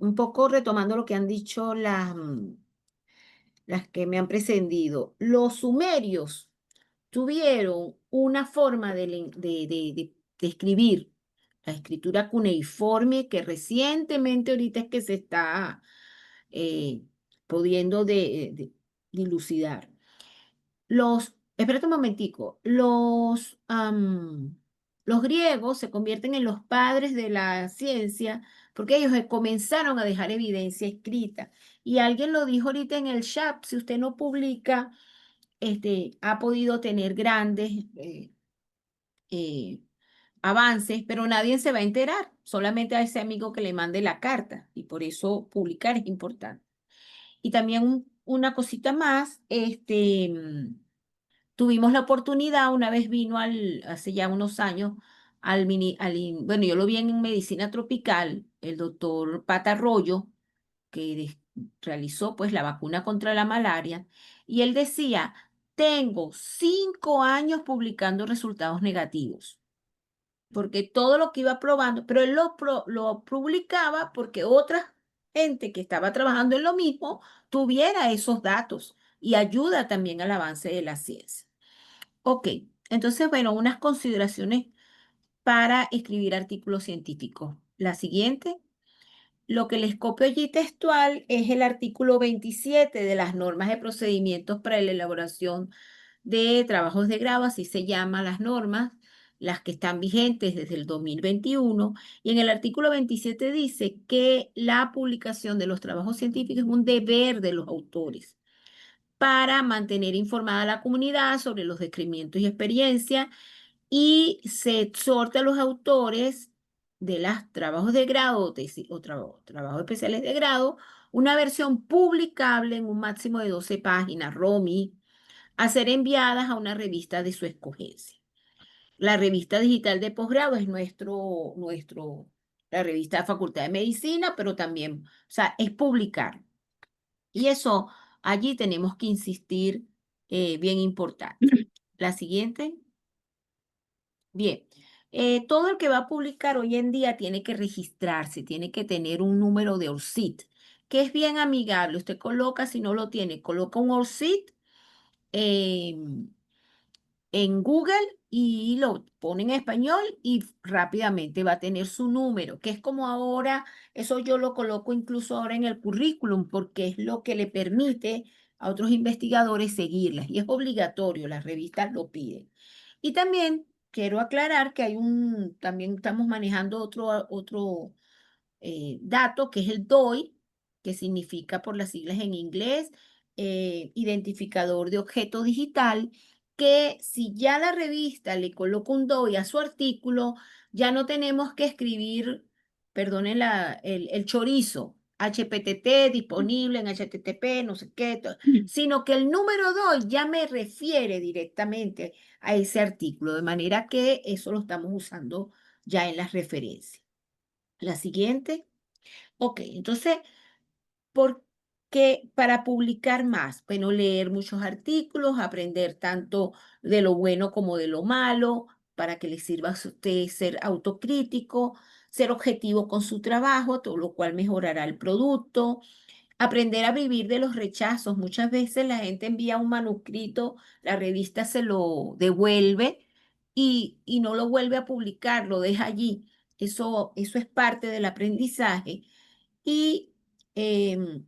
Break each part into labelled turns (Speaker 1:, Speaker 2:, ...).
Speaker 1: Un poco retomando lo que han dicho las que me han precedido, los sumerios tuvieron una forma de escribir, la escritura cuneiforme, que recientemente ahorita es que se está eh, pudiendo dilucidar. Espérate un momentico, los griegos se convierten en los padres de la ciencia porque ellos comenzaron a dejar evidencia escrita. Y alguien lo dijo ahorita en el chat, si usted no publica, ha podido tener grandes eh, avances, pero nadie se va a enterar, solamente a ese amigo que le mande la carta. Y por eso publicar es importante. Y también una cosita más, tuvimos la oportunidad, una vez vino hace ya unos años, bueno, yo lo vi en medicina tropical, el doctor Patarroyo, que realizó pues la vacuna contra la malaria, y él decía, tengo 5 años publicando resultados negativos, porque todo lo que iba probando, pero él lo publicaba porque otra gente que estaba trabajando en lo mismo tuviera esos datos y ayuda también al avance de la ciencia. Ok, entonces, bueno, unas consideraciones para escribir artículos científicos. La siguiente, lo que les copio allí textual es el artículo 27 de las normas de procedimientos para la elaboración de trabajos de grado, así se llaman las normas, las que están vigentes desde el 2021. Y en el artículo 27 dice que la publicación de los trabajos científicos es un deber de los autores para mantener informada a la comunidad sobre los descubrimientos y experiencias, y se exhorta a los autores de los trabajos de grado o, trabajos especiales de grado, una versión publicable en un máximo de 12 páginas, ROMI, a ser enviadas a una revista de su escogencia. La revista digital de posgrado es la revista de Facultad de Medicina, pero también, o sea, es publicar. Y eso allí tenemos que insistir, bien importante. La siguiente. Bien. Todo el que va a publicar hoy en día tiene que registrarse, tiene que tener un número de ORCID, que es bien amigable. Usted coloca, si no lo tiene, coloca un ORCID en Google y lo pone en español y rápidamente va a tener su número, que es como ahora, eso yo lo coloco incluso ahora en el currículum porque es lo que le permite a otros investigadores seguirlas y es obligatorio, las revistas lo piden. Y también quiero aclarar que también estamos manejando otro dato que es el DOI, que significa por las siglas en inglés, identificador de objeto digital, que si ya la revista le coloca un DOI a su artículo, ya no tenemos que escribir, perdonen el chorizo, HPTT disponible en HTTP, no sé qué, sino que el número 2 ya me refiere directamente a ese artículo, de manera que eso lo estamos usando ya en las referencias. La siguiente. Ok, entonces, ¿por qué? Para publicar más, bueno, leer muchos artículos, aprender tanto de lo bueno como de lo malo, para que le sirva a usted ser autocrítico, ser objetivo con su trabajo, todo lo cual mejorará el producto, aprender a vivir de los rechazos. Muchas veces la gente envía un manuscrito, la revista se lo devuelve y no lo vuelve a publicar, lo deja allí. Eso es parte del aprendizaje. Y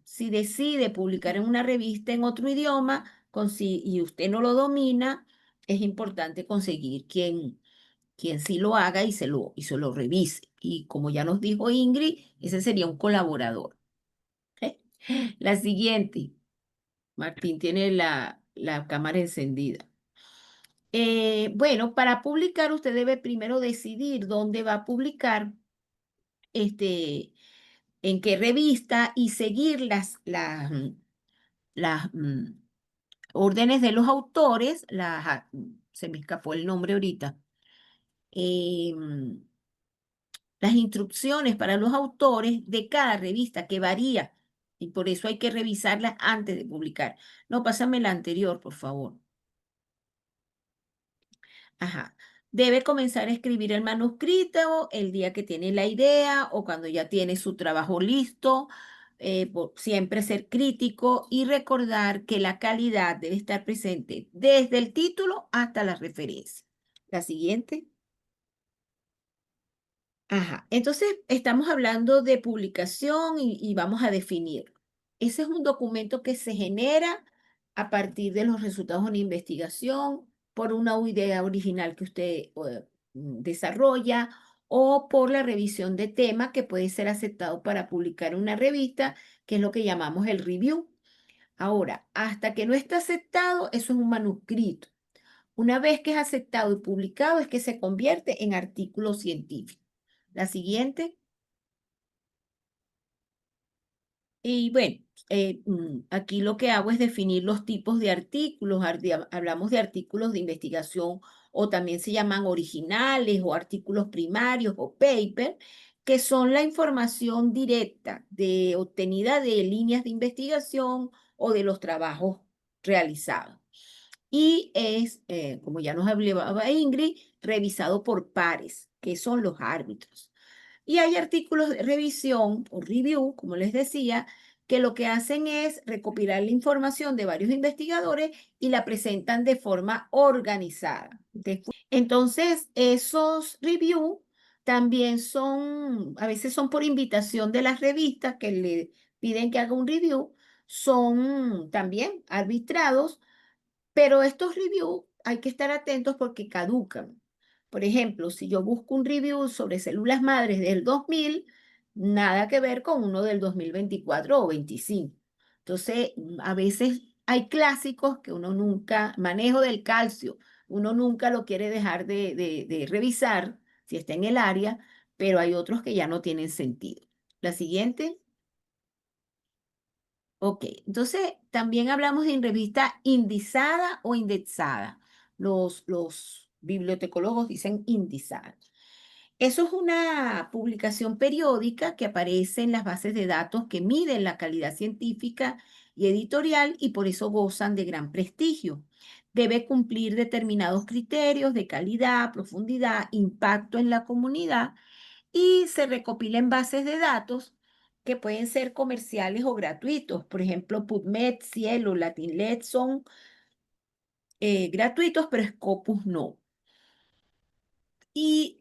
Speaker 1: si decide publicar en una revista en otro idioma y usted no lo domina, es importante conseguir quien sí lo haga y se lo revise. Y como ya nos dijo Ingrid, ese sería un colaborador. ¿Ok? La siguiente. Martín tiene la cámara encendida. Bueno, para publicar usted debe primero decidir dónde va a publicar, este, en qué revista y seguir las órdenes de los autores, se me escapó el nombre ahorita, em, las instrucciones para los autores de cada revista que varía y por eso hay que revisarlas antes de publicar. No, pásame la anterior, por favor. Ajá. Debe comenzar a escribir el manuscrito el día que tiene la idea o cuando ya tiene su trabajo listo. Siempre ser crítico y recordar que la calidad debe estar presente desde el título hasta la referencia. La siguiente. Ajá, entonces estamos hablando de publicación y vamos a definir. Ese es un documento que se genera a partir de los resultados de una investigación, por una idea original que usted desarrolla o por la revisión de tema que puede ser aceptado para publicar en una revista, que es lo que llamamos el review. Ahora, hasta que no está aceptado, eso es un manuscrito. Una vez que es aceptado y publicado, es que se convierte en artículo científico. La siguiente. Y bueno, aquí lo que hago es definir los tipos de artículos. Hablamos de artículos de investigación o también se llaman originales o artículos primarios o paper, que son la información directa obtenida de líneas de investigación o de los trabajos realizados. Y es, como ya nos hablaba Ingrid, revisado por pares, que son los árbitros. Y hay artículos de revisión o review, como les decía, que lo que hacen es recopilar la información de varios investigadores y la presentan de forma organizada. Entonces, esos review también son, a veces son por invitación de las revistas que le piden que haga un review, son también arbitrados, pero estos reviews hay que estar atentos porque caducan. Por ejemplo, si yo busco un review sobre células madres del 2000, nada que ver con uno del 2024 o 25. Entonces, a veces hay clásicos que uno nunca, manejo del calcio, uno nunca lo quiere dejar de revisar si está en el área, pero hay otros que ya no tienen sentido. La siguiente. Ok, entonces también hablamos de revista indizada o indexada. Los bibliotecólogos dicen indizada. Eso es una publicación periódica que aparece en las bases de datos que miden la calidad científica y editorial y por eso gozan de gran prestigio. Debe cumplir determinados criterios de calidad, profundidad, impacto en la comunidad y se recopila en bases de datos que pueden ser comerciales o gratuitos. Por ejemplo, PubMed, Cielo, Latinlet son gratuitos, pero Scopus no. Y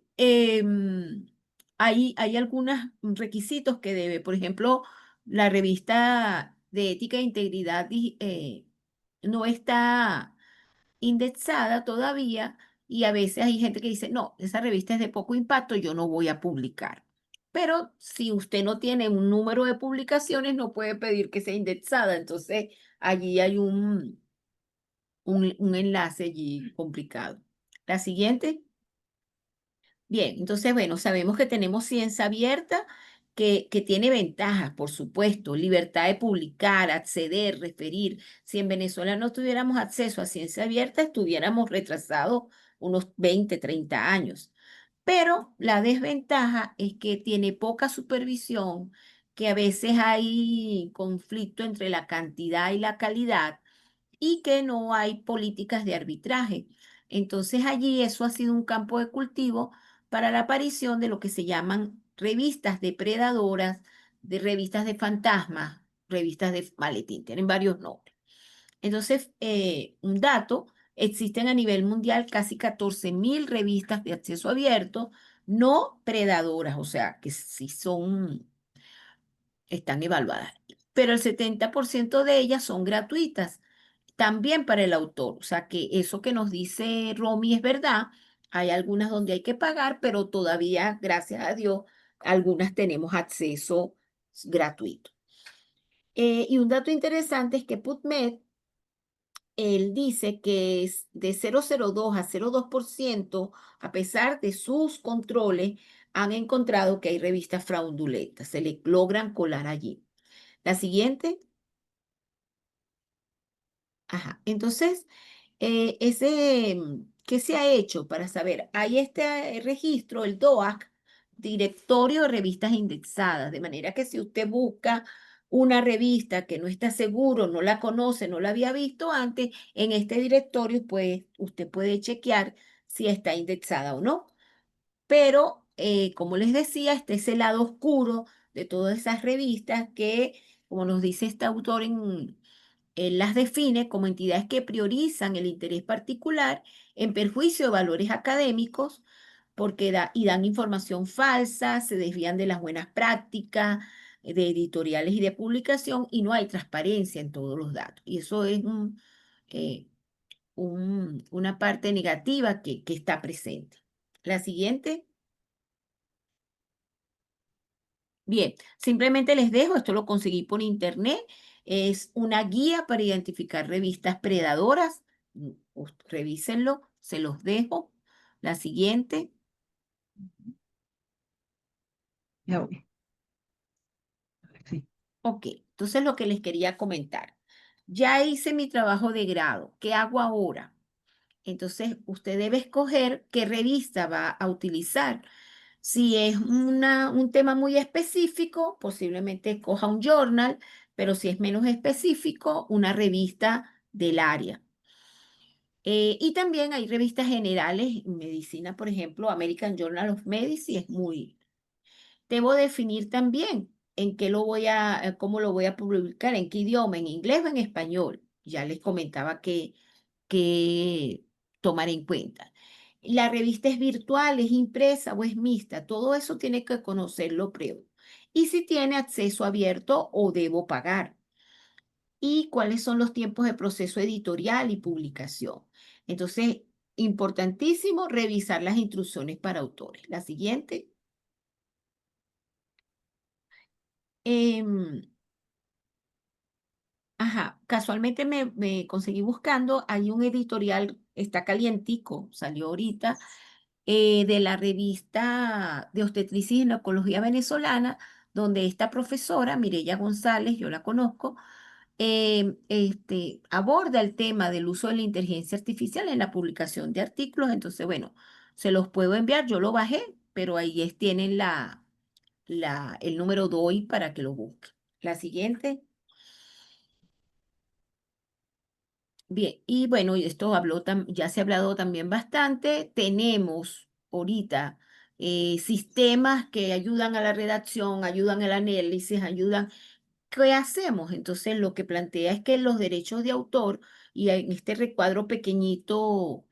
Speaker 1: hay algunos requisitos que debe. Por ejemplo, la revista de ética e integridad no está indexada todavía y a veces hay gente que dice, no, esa revista es de poco impacto, yo no voy a publicar. Pero si usted no tiene un número de publicaciones, no puede pedir que sea indexada. Entonces, allí hay un enlace allí complicado. La siguiente. Bien, entonces, bueno, sabemos que tenemos ciencia abierta, que tiene ventajas, por supuesto, libertad de publicar, acceder, referir. Si en Venezuela no tuviéramos acceso a ciencia abierta, estuviéramos retrasados unos 20, 30 años. Pero la desventaja es que tiene poca supervisión, que a veces hay conflicto entre la cantidad y la calidad y que no hay políticas de arbitraje. Entonces allí eso ha sido un campo de cultivo para la aparición de lo que se llaman revistas depredadoras, de revistas de fantasmas, revistas de maletín, tienen varios nombres. Entonces, un dato, existen a nivel mundial casi 14.000 revistas de acceso abierto, no predadoras, o sea, que sí están evaluadas, pero el 70% de ellas son gratuitas también para el autor. O sea que eso que nos dice Romy es verdad. Hay algunas donde hay que pagar, pero todavía, gracias a Dios, algunas tenemos acceso gratuito. Y un dato interesante es que PubMed, él dice que es de 0,02 a 0,2%, a pesar de sus controles, han encontrado que hay revistas fraudulentas, se le logran colar allí. La siguiente. Ajá. Entonces, ¿qué se ha hecho para saber? Hay este registro, el DOAC, Directorio de Revistas Indexadas, de manera que si usted busca una revista que no está seguro, no la conoce, no la había visto antes, en este directorio, pues usted puede chequear si está indexada o no. Pero, como les decía, este es el lado oscuro de todas esas revistas que, como nos dice este autor, él las define como entidades que priorizan el interés particular en perjuicio de valores académicos porque y dan información falsa, se desvían de las buenas prácticas de editoriales y de publicación y no hay transparencia en todos los datos. Y eso es eh, una parte negativa que está presente. La siguiente. Bien, simplemente les dejo, esto lo conseguí por internet, es una guía para identificar revistas predadoras. Revísenlo, se los dejo. La siguiente.
Speaker 2: Ya voy. Sí.
Speaker 1: Ok, entonces lo que les quería comentar. Ya hice mi trabajo de grado. ¿Qué hago ahora? Entonces, usted debe escoger qué revista va a utilizar. Si es un tema muy específico, posiblemente coja un journal, pero si es menos específico, una revista del área. Y también hay revistas generales, en medicina, por ejemplo, American Journal of Medicine es muy. Debo definir también en qué cómo lo voy a publicar, en qué idioma, en inglés o en español. Ya les comentaba que tomar en cuenta. La revista es virtual, es impresa o es mixta. Todo eso tiene que conocerlo previo. Y si tiene acceso abierto o debo pagar. Y cuáles son los tiempos de proceso editorial y publicación. Entonces, importantísimo revisar las instrucciones para autores. La siguiente. em, Ajá, casualmente me conseguí buscando, hay un editorial, está calientico, salió ahorita, de la revista de Obstetricia y Ginecología Venezolana, donde esta profesora, Mireya González, yo la conozco, aborda el tema del uso de la inteligencia artificial en la publicación de artículos. Entonces, bueno, se los puedo enviar, yo lo bajé, pero ahí tienen el número DOI para que lo busquen. La siguiente. Bien, y bueno, y esto ya se ha hablado también bastante. Tenemos ahorita sistemas que ayudan a la redacción, ayudan al análisis, ayudan. ¿Qué hacemos? Entonces, lo que plantea es que los derechos de autor, y en este recuadro pequeñito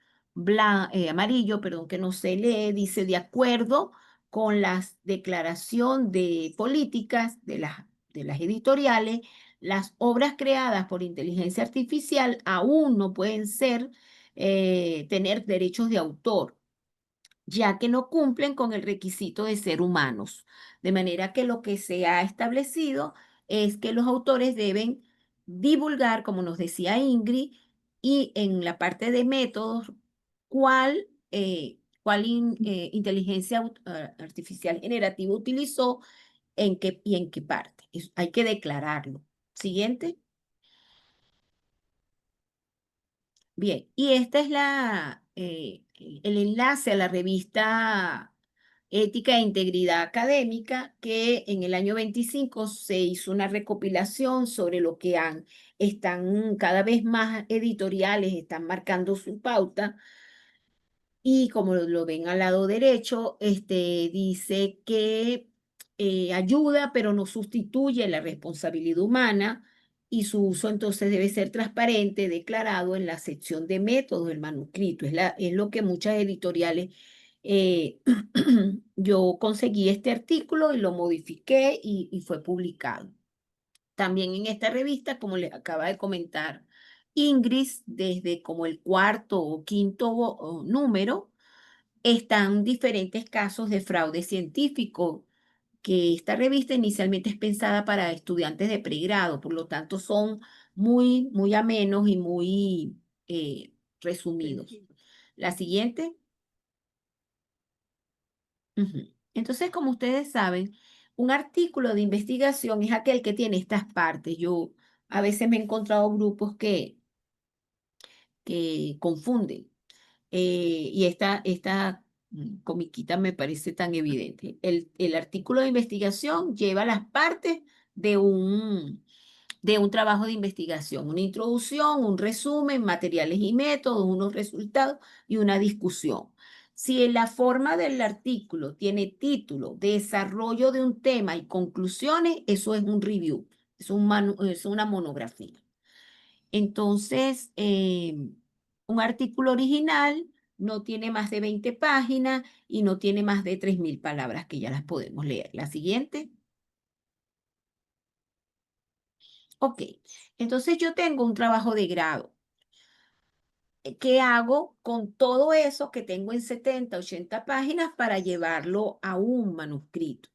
Speaker 1: amarillo, perdón, que no se lee, dice de acuerdo con las declaración de políticas de las editoriales, las obras creadas por inteligencia artificial aún no pueden tener derechos de autor ya que no cumplen con el requisito de ser humanos. De manera que lo que se ha establecido es que los autores deben divulgar, como nos decía Ingrid, y en la parte de métodos, cuál inteligencia artificial generativa utilizó y en qué parte. Hay que declararlo. Siguiente. Bien, y esta es el enlace a la revista Ética e Integridad Académica, que en el año 25 se hizo una recopilación sobre lo que están cada vez más editoriales, están marcando su pauta y como lo ven al lado derecho, dice que ayuda, pero no sustituye la responsabilidad humana y su uso entonces debe ser transparente, declarado en la sección de métodos del manuscrito. Es lo que muchas editoriales, eh, yo conseguí este artículo y lo modifiqué y fue publicado. También en esta revista, como les acaba de comentar Ingrid, desde como el cuarto o quinto número, están diferentes casos de fraude científico, que esta revista inicialmente es pensada para estudiantes de pregrado, por lo tanto son muy, muy amenos y muy resumidos. La siguiente. Ujú. Entonces, como ustedes saben, un artículo de investigación es aquel que tiene estas partes. Yo a veces me he encontrado grupos que confunden. Y esta comiquita me parece tan evidente. El artículo de investigación lleva las partes de de un trabajo de investigación, una introducción, un resumen, materiales y métodos, unos resultados y una discusión. Si en la forma del artículo tiene título, desarrollo de un tema y conclusiones, eso es un review, es una monografía. Entonces, un artículo original no tiene más de 20 páginas y no tiene más de 3.000 palabras que ya las podemos leer. La siguiente. Ok, entonces yo tengo un trabajo de grado. ¿Qué hago con todo eso que tengo en 70, 80 páginas para llevarlo a un manuscrito?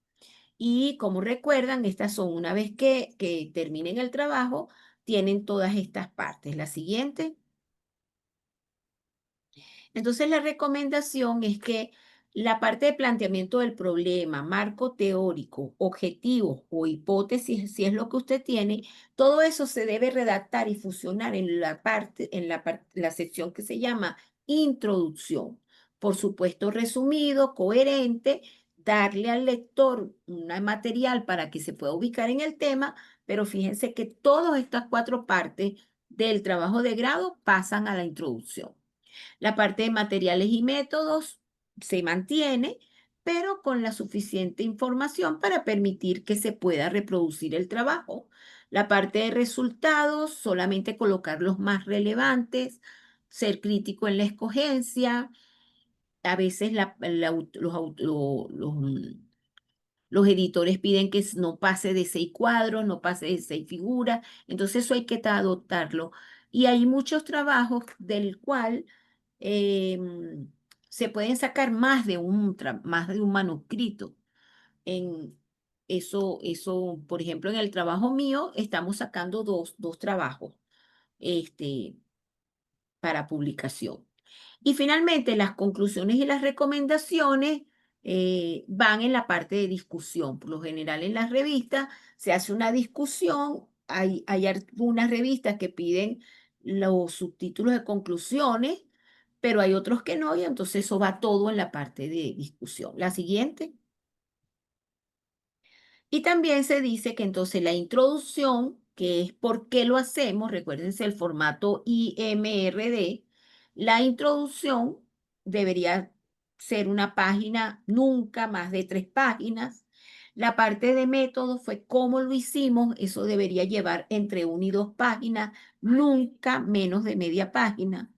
Speaker 1: Y como recuerdan, estas son, una vez que terminen el trabajo, tienen todas estas partes. La siguiente. Entonces, la recomendación es que la parte de planteamiento del problema, marco teórico, objetivos o hipótesis, si es lo que usted tiene, todo eso se debe redactar y fusionar en la parte, la sección que se llama introducción. Por supuesto, resumido, coherente, darle al lector un material para que se pueda ubicar en el tema, pero fíjense que todas estas cuatro partes del trabajo de grado pasan a la introducción. La parte de materiales y métodos se mantiene, pero con la suficiente información para permitir que se pueda reproducir el trabajo. La parte de resultados, solamente colocar los más relevantes, ser crítico en la escogencia. A veces los editores piden que no pase de 6 cuadros, no pase de 6 figuras, entonces eso hay que adoptarlo. Y hay muchos trabajos del cual em, se pueden sacar más de un manuscrito. En por ejemplo, en el trabajo mío estamos sacando dos trabajos este, para publicación. Y finalmente, las conclusiones y las recomendaciones van en la parte de discusión. Por lo general, en las revistas se hace una discusión. Hay algunas revistas que piden los subtítulos de conclusiones, pero hay otros que no, y entonces eso va todo en la parte de discusión. La siguiente. Y también se dice que entonces la introducción, que es por qué lo hacemos, recuérdense el formato IMRD, la introducción debería ser una página, nunca más de 3 páginas. La parte de método fue cómo lo hicimos, eso debería llevar entre 1 y 2 páginas, nunca menos de media página.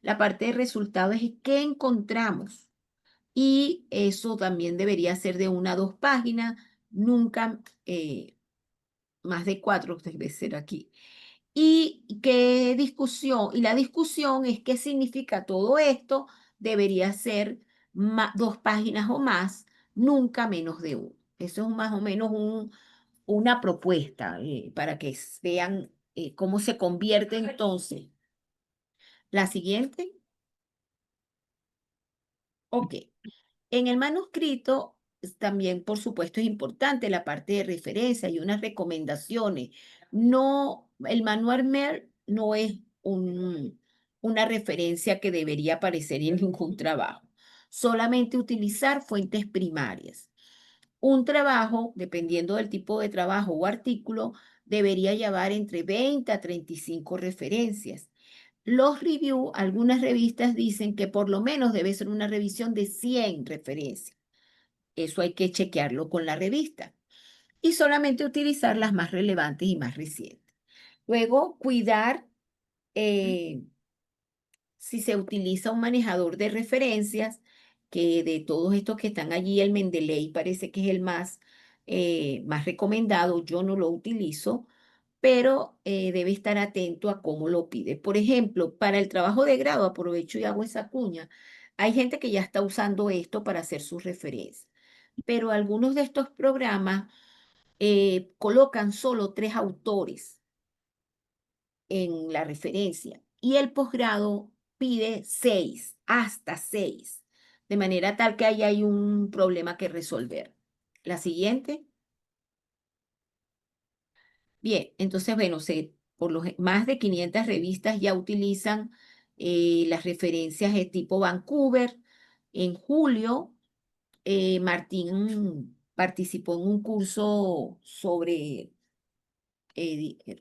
Speaker 1: La parte de resultados es qué encontramos y eso también debería ser de 1 a 2 páginas, nunca más de 4 debe ser aquí. Y qué discusión, y la discusión es qué significa todo esto, debería ser 2 páginas o más, nunca menos de 1. Eso es más o menos una propuesta para que vean cómo se convierte entonces. La siguiente. Ok. En el manuscrito también, por supuesto, es importante la parte de referencia y unas recomendaciones. No, el manual MER no es una referencia que debería aparecer en ningún trabajo. Solamente utilizar fuentes primarias. Un trabajo, dependiendo del tipo de trabajo o artículo, debería llevar entre 20 a 35 referencias. Los reviews, algunas revistas dicen que por lo menos debe ser una revisión de 100 referencias. Eso hay que chequearlo con la revista. Y solamente utilizar las más relevantes y más recientes. Luego, cuidar si se utiliza un manejador de referencias, que de todos estos que están allí, el Mendeley parece que es el más recomendado. Yo no lo utilizo, pero debe estar atento a cómo lo pide. Por ejemplo, para el trabajo de grado, aprovecho y hago esa cuña. Hay gente que ya está usando esto para hacer sus referencias, pero algunos de estos programas colocan solo 3 autores en la referencia y el posgrado pide 6, hasta 6, de manera tal que ahí hay un problema que resolver. La siguiente. Bien, entonces, bueno, más de 500 revistas ya utilizan las referencias de tipo Vancouver. En julio, Martín participó en un curso sobre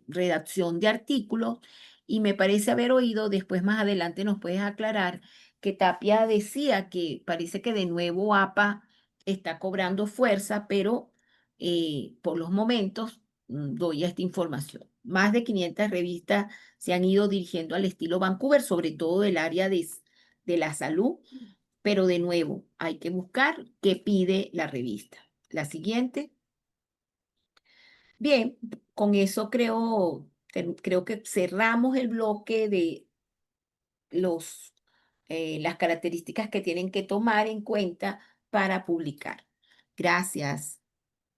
Speaker 1: redacción de artículos y me parece haber oído, después más adelante nos puedes aclarar, que Tapia decía que parece que de nuevo APA está cobrando fuerza, pero por los momentos doy esta información. Más de 500 revistas se han ido dirigiendo al estilo Vancouver, sobre todo del área de la salud, pero de nuevo hay que buscar qué pide la revista. La siguiente. Bien, con eso creo que cerramos el bloque de los, las características que tienen que tomar en cuenta para publicar. Gracias.